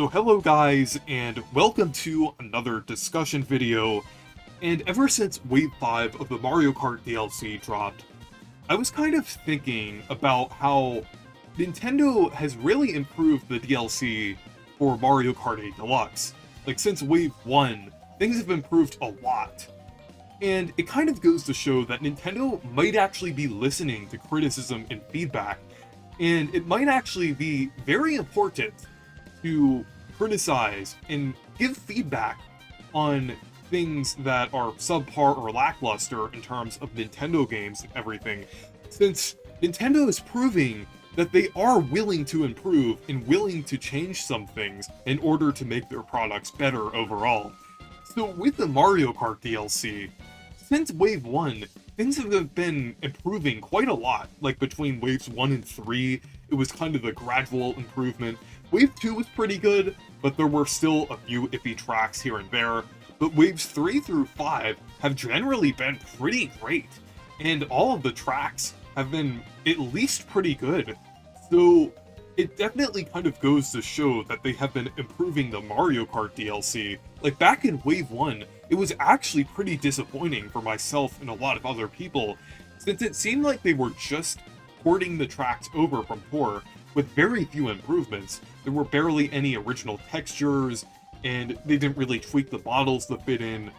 So hello guys, and welcome to another discussion video. And ever since Wave 5 of the Mario Kart DLC dropped, I was kind of thinking about how Nintendo has really improved the DLC for Mario Kart 8 Deluxe. Like, since Wave 1, things have improved a lot. And it kind of goes to show that Nintendo might actually be listening to criticism and feedback, and it might actually be very important to criticize and give feedback on things that are subpar or lackluster in terms of Nintendo games and everything, since Nintendo is proving that they are willing to improve and willing to change some things in order to make their products better overall. So with the Mario Kart DLC, since Wave 1, things have been improving quite a lot. Like, between Waves 1 and 3, it was kind of a gradual improvement. Wave 2 was pretty good, but there were still a few iffy tracks here and there. But Waves 3 through 5 have generally been pretty great, and all of the tracks have been at least pretty good. So it definitely kind of goes to show that they have been improving the Mario Kart DLC. Like, back in Wave 1, it was actually pretty disappointing for myself and a lot of other people, since it seemed like they were just porting the tracks over from Tour with very few improvements. There were barely any original textures, and they didn't really tweak the models to fit in.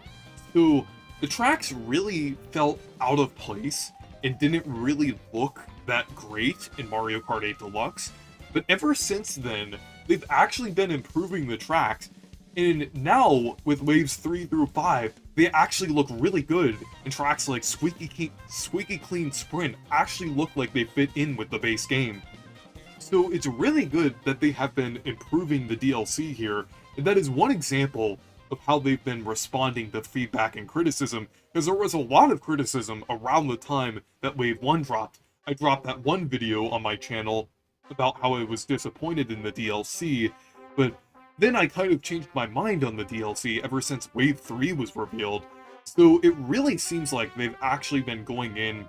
So the tracks really felt out of place and didn't really look that great in Mario Kart 8 Deluxe. But ever since then, they've actually been improving the tracks, and now, with Waves 3 through 5, they actually look really good, and tracks like Squeaky Clean Sprint actually look like they fit in with the base game. So it's really good that they have been improving the DLC here, and that is one example of how they've been responding to feedback and criticism, because there was a lot of criticism around the time that Wave 1 dropped. I dropped that one video on my channel about how I was disappointed in the DLC, but then I kind of changed my mind on the DLC ever since Wave 3 was revealed. So it really seems like they've actually been going in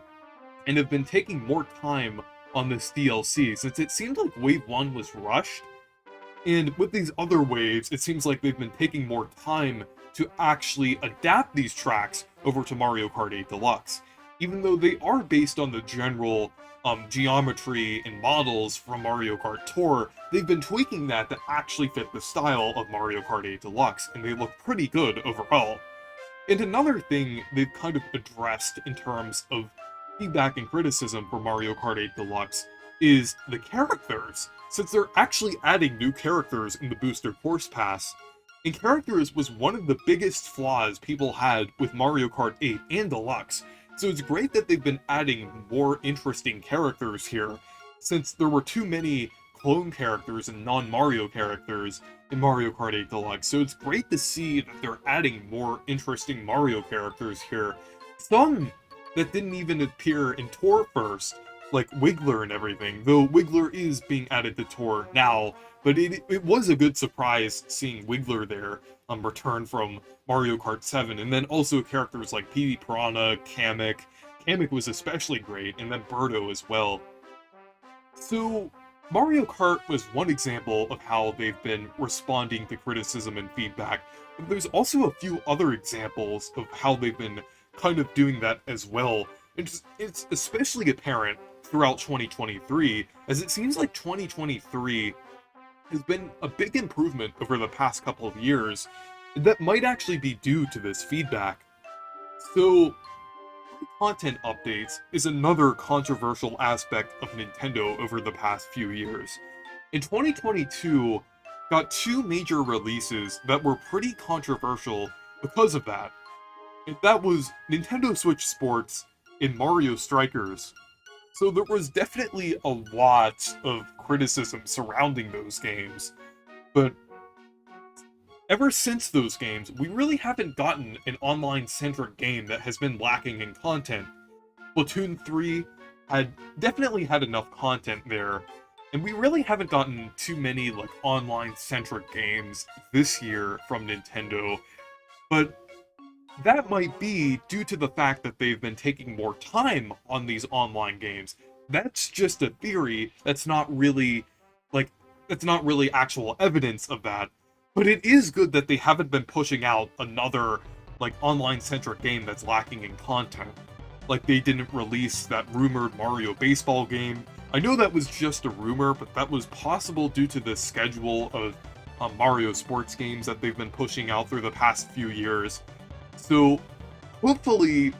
and have been taking more time on this DLC, since it seemed like Wave 1 was rushed. And with these other waves, it seems like they've been taking more time to actually adapt these tracks over to Mario Kart 8 Deluxe. Even though they are based on the general geometry and models from Mario Kart Tour, they've been tweaking that to actually fit the style of Mario Kart 8 Deluxe, and they look pretty good overall. And another thing they've kind of addressed in terms of feedback and criticism for Mario Kart 8 Deluxe is the characters, since they're actually adding new characters in the Booster Course Pass. And characters was one of the biggest flaws people had with Mario Kart 8 and Deluxe. So it's great that they've been adding more interesting characters here, since there were too many clone characters and non-Mario characters in Mario Kart 8 Deluxe. So it's great to see that they're adding more interesting Mario characters here. Some that didn't even appear in Tour first, like Wiggler and everything, though Wiggler is being added to Tour now, but it was a good surprise seeing Wiggler there return from Mario Kart 7, and then also characters like Petey Piranha, Kamek. Kamek was especially great, and then Birdo as well. So Mario Kart was one example of how they've been responding to criticism and feedback, but there's also a few other examples of how they've been kind of doing that as well. It's especially apparent throughout 2023, as it seems like 2023 has been a big improvement over the past couple of years, and that might actually be due to this feedback. So, content updates is another controversial aspect of Nintendo over the past few years. In 2022, got two major releases that were pretty controversial because of that. And that was Nintendo Switch Sports and Mario Strikers. So there was definitely a lot of criticism surrounding those games, but ever since those games, we really haven't gotten an online-centric game that has been lacking in content. Splatoon 3 had definitely had enough content there, and we really haven't gotten too many like online-centric games this year from Nintendo, but that might be due to the fact that they've been taking more time on these online games. That's just a theory. That's not really, like, it's not really actual evidence of that. But it is good that they haven't been pushing out another, like, online-centric game that's lacking in content. Like, they didn't release that rumored Mario baseball game. I know that was just a rumor, but that was possible due to the schedule of Mario sports games that they've been pushing out through the past few years. So, hopefully,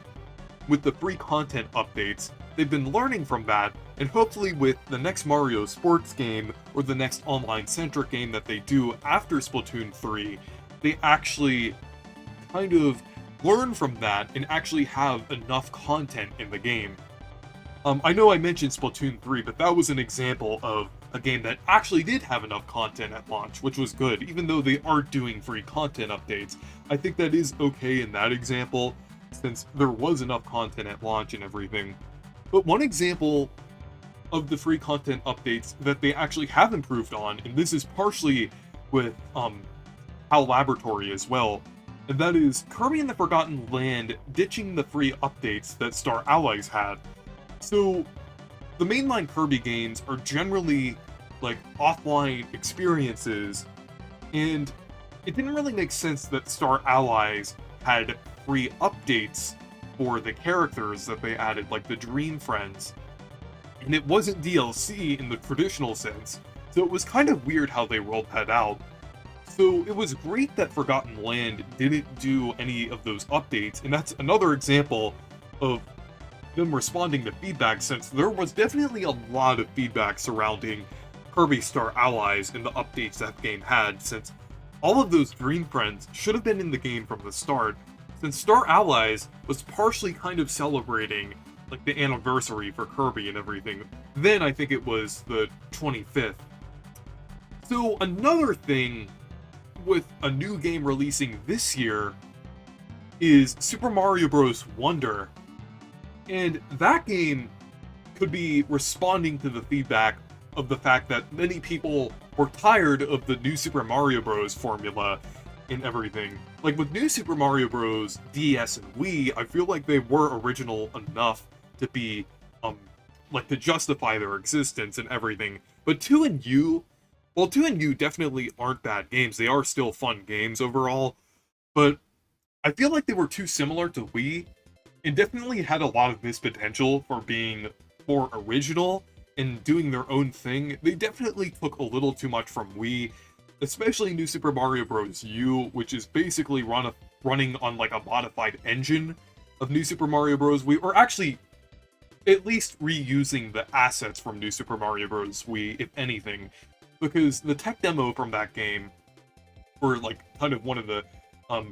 with the free content updates, they've been learning from that, and hopefully with the next Mario sports game, or the next online-centric game that they do after Splatoon 3, they actually kind of learn from that and actually have enough content in the game. I know I mentioned Splatoon 3, but that was an example of a game that actually did have enough content at launch, which was good, even though they aren't doing free content updates. I think that is okay in that example, since there was enough content at launch and everything. But one example of the free content updates that they actually have improved on, and this is partially with HAL Laboratory as well, and that is Kirby and the Forgotten Land ditching the free updates that Star Allies had. So, the mainline Kirby games are generally, like, offline experiences, and it didn't really make sense that Star Allies had free updates for the characters that they added, like the Dream Friends. And it wasn't DLC in the traditional sense, so it was kind of weird how they rolled that out. So it was great that Forgotten Land didn't do any of those updates, and that's another example of them responding to feedback, since there was definitely a lot of feedback surrounding Kirby Star Allies and the updates that game had, since all of those Dream Friends should have been in the game from the start, since Star Allies was partially kind of celebrating like the anniversary for Kirby and everything. Then I think it was the 25th. So another thing with a new game releasing this year is Super Mario Bros. Wonder. And that game could be responding to the feedback of the fact that many people were tired of the new Super Mario Bros. Formula and everything. Like with New Super Mario Bros. DS and Wii, I feel like they were original enough to be, like to justify their existence and everything. But 2 and U, well, 2 and U definitely aren't bad games. They are still fun games overall. But I feel like they were too similar to Wii, and definitely had a lot of missed potential for being more original and doing their own thing. They definitely took a little too much from Wii, especially New Super Mario Bros. U, which is basically running on like a modified engine of New Super Mario Bros. Wii, or actually at least reusing the assets from New Super Mario Bros. Wii, if anything, because the tech demo from that game, or like kind of one of the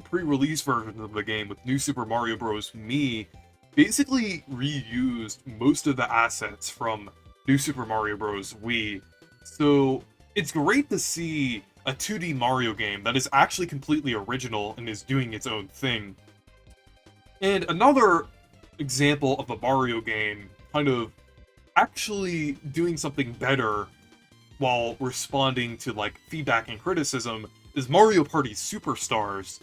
pre-release versions of the game with New Super Mario Bros. Mii, basically reused most of the assets from New Super Mario Bros. Wii. So it's great to see a 2D Mario game that is actually completely original and is doing its own thing. And another example of a Mario game kind of actually doing something better while responding to like feedback and criticism is Mario Party Superstars.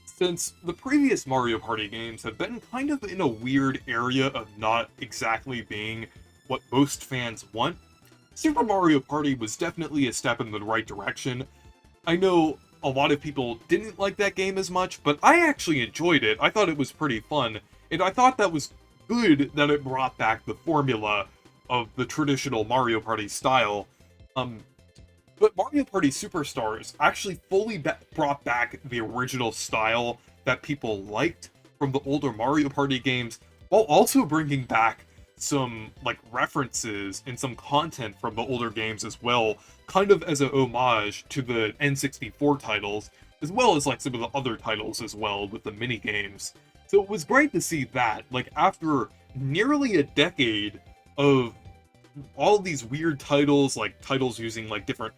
Since the previous Mario Party games have been kind of in a weird area of not exactly being what most fans want, Super Mario Party was definitely a step in the right direction. I know a lot of people didn't like that game as much, but I actually enjoyed it. I thought it was pretty fun, and I thought that was good that it brought back the formula of the traditional Mario Party style. But Mario Party Superstars actually fully brought back the original style that people liked from the older Mario Party games, while also bringing back some like references and some content from the older games as well, kind of as a homage to the N64 titles, as well as like some of the other titles as well with the mini games. So it was great to see that, like after nearly a decade of all these weird titles, like titles using like different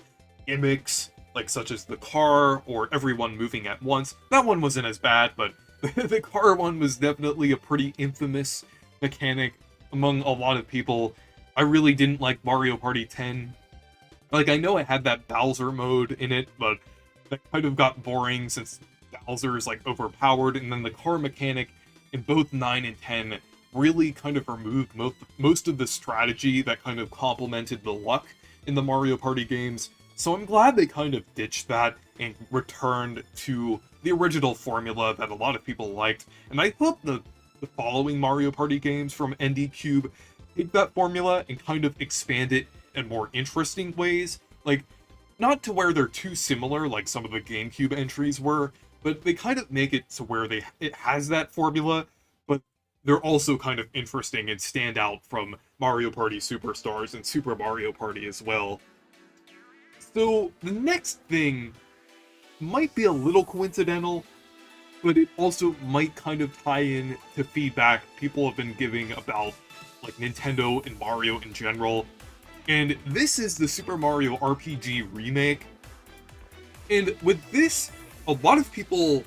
gimmicks, like such as the car or everyone moving at once. That one wasn't as bad, but the car one was definitely a pretty infamous mechanic among a lot of people. I really didn't like Mario Party 10. Like, I know it had that Bowser mode in it, but that kind of got boring since Bowser is like overpowered, and then the car mechanic in both 9 and 10 really kind of removed most of the strategy that kind of complemented the luck in the Mario Party games. So I'm glad they kind of ditched that and returned to the original formula that a lot of people liked. And I hope the following Mario Party games from ND Cube take that formula and kind of expand it in more interesting ways. Like, not to where they're too similar like some of the GameCube entries were, but they kind of make it to where it has that formula, but they're also kind of interesting and stand out from Mario Party Superstars and Super Mario Party as well. So the next thing might be a little coincidental, but it also might kind of tie in to feedback people have been giving about like Nintendo and Mario in general. And this is the Super Mario RPG remake. And with this, a lot of people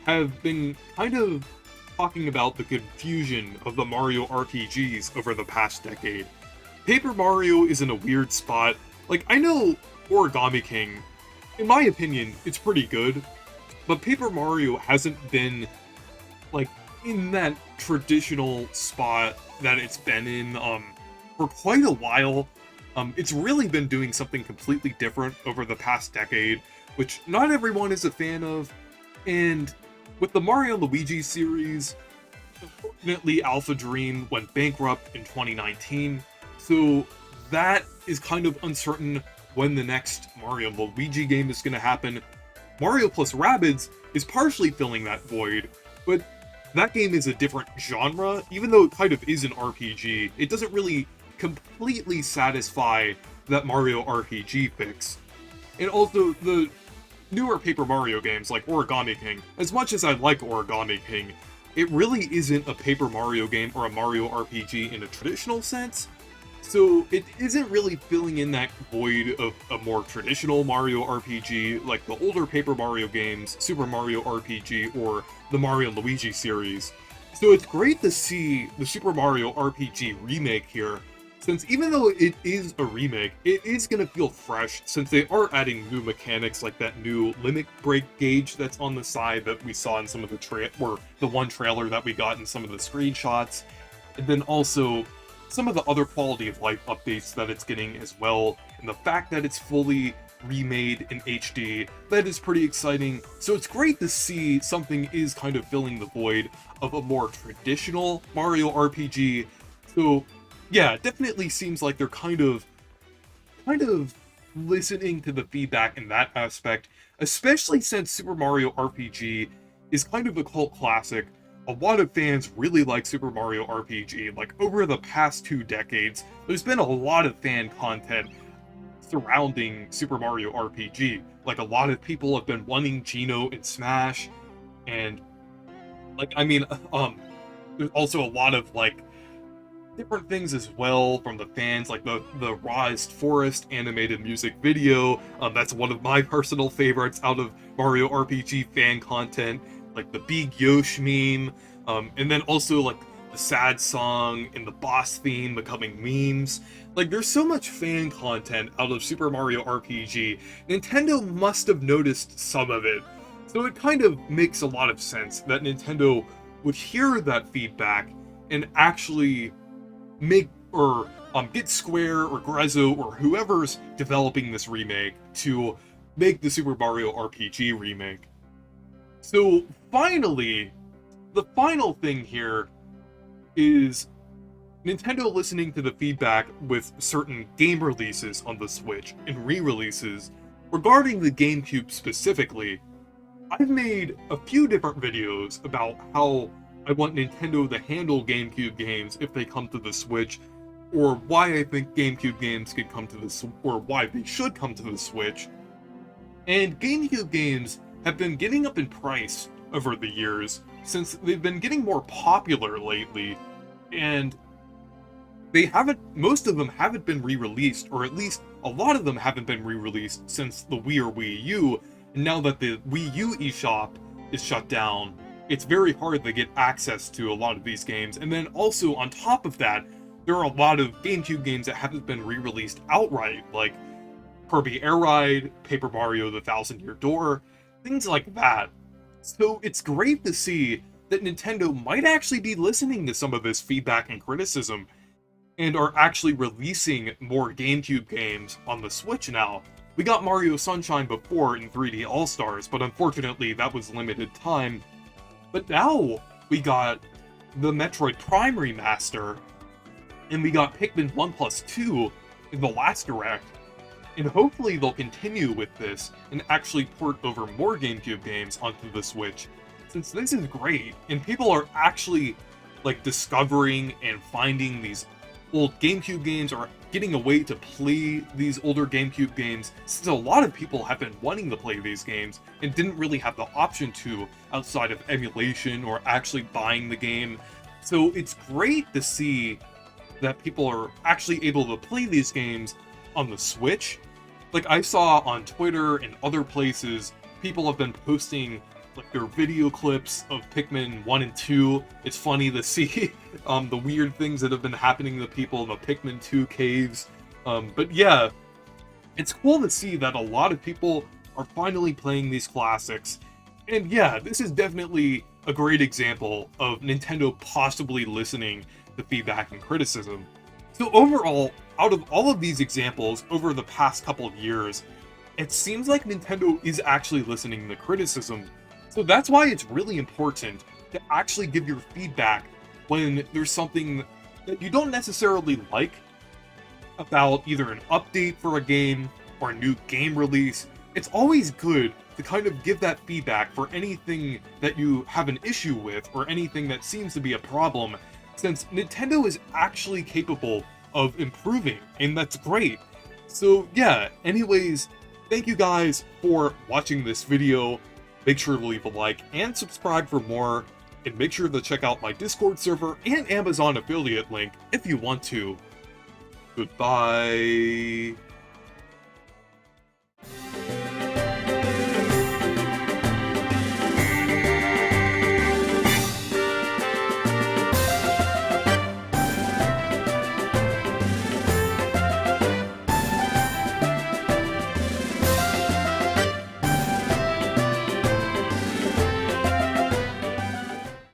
have been kind of talking about the confusion of the Mario RPGs over the past decade. Paper Mario is in a weird spot. Like, I know Origami King, in my opinion, it's pretty good, but Paper Mario hasn't been, like, in that traditional spot that it's been in, for quite a while. It's really been doing something completely different over the past decade, which not everyone is a fan of, and with the Mario & Luigi series, unfortunately Alpha Dream went bankrupt in 2019, so that is kind of uncertain when the next Mario & Luigi game is going to happen. Mario plus Rabbids is partially filling that void, but that game is a different genre. Even though it kind of is an RPG, it doesn't really completely satisfy that Mario RPG fix. And also, the newer Paper Mario games like Origami King, as much as I like Origami King, it really isn't a Paper Mario game or a Mario RPG in a traditional sense. So it isn't really filling in that void of a more traditional Mario RPG like the older Paper Mario games, Super Mario RPG, or the Mario & Luigi series. So it's great to see the Super Mario RPG remake here, since even though it is a remake, it is going to feel fresh since they are adding new mechanics like that new limit break gauge that's on the side that we saw in some of the one trailer that we got in some of the screenshots, and then also some of the other quality of life updates that it's getting as well, and the fact that it's fully remade in HD, that is pretty exciting. So it's great to see something is kind of filling the void of a more traditional Mario RPG. So yeah, it definitely seems like they're kind of listening to the feedback in that aspect, especially since Super Mario RPG is kind of a cult classic. A lot of fans really like Super Mario RPG. Like, over the past 2 decades, there's been a lot of fan content surrounding Super Mario RPG. Like, a lot of people have been wanting Geno in Smash, and, like, I mean, there's also a lot of, like, different things as well from the fans, like the Raised Forest animated music video. That's one of my personal favorites out of Mario RPG fan content. Like the Big Yosh meme, and then also like the sad song and the boss theme becoming memes. Like, there's so much fan content out of Super Mario RPG. Nintendo must have noticed some of it. So it kind of makes a lot of sense that Nintendo would hear that feedback and actually make or get Square or Grezzo or whoever's developing this remake to make the Super Mario RPG remake. So finally, the final thing here is Nintendo listening to the feedback with certain game releases on the Switch and re-releases. Regarding the GameCube specifically, I've made a few different videos about how I want Nintendo to handle GameCube games if they come to the Switch, or why I think GameCube games could come to the or why they should come to the Switch. And GameCube games have been getting up in price over the years since they've been getting more popular lately, and most of them haven't been re-released, or at least a lot of them haven't been re-released since the Wii or Wii U, and now that the Wii U eShop is shut down, it's very hard to get access to a lot of these games. And then also on top of that, there are a lot of GameCube games that haven't been re-released outright, like Kirby Air Ride, Paper Mario The Thousand Year Door, things like that. So it's great to see that Nintendo might actually be listening to some of this feedback and criticism, and are actually releasing more GameCube games on the Switch now. We got Mario Sunshine before in 3D All-Stars, but unfortunately that was limited time. But now we got the Metroid Prime remaster, and we got Pikmin 1 plus 2 in the last Direct, and hopefully they'll continue with this and actually port over more GameCube games onto the Switch, since this is great, and people are actually, like, discovering and finding these old GameCube games, or getting a way to play these older GameCube games, since a lot of people have been wanting to play these games and didn't really have the option to outside of emulation or actually buying the game. So it's great to see that people are actually able to play these games on the Switch. Like, I saw on Twitter and other places, people have been posting like their video clips of Pikmin 1 and 2. It's funny to see the weird things that have been happening to people in the Pikmin 2 caves. But yeah, it's cool to see that a lot of people are finally playing these classics. And yeah, this is definitely a great example of Nintendo possibly listening to feedback and criticism. So overall, out of all of these examples over the past couple of years, it seems like Nintendo is actually listening to criticism. So that's why it's really important to actually give your feedback when there's something that you don't necessarily like about either an update for a game or a new game release. It's always good to kind of give that feedback for anything that you have an issue with or anything that seems to be a problem, since Nintendo is actually capable of improving, and that's great. So yeah, anyways, thank you guys for watching this video. Make sure to leave a like and subscribe for more, and make sure to check out my Discord server and Amazon affiliate link if you want to. Goodbye.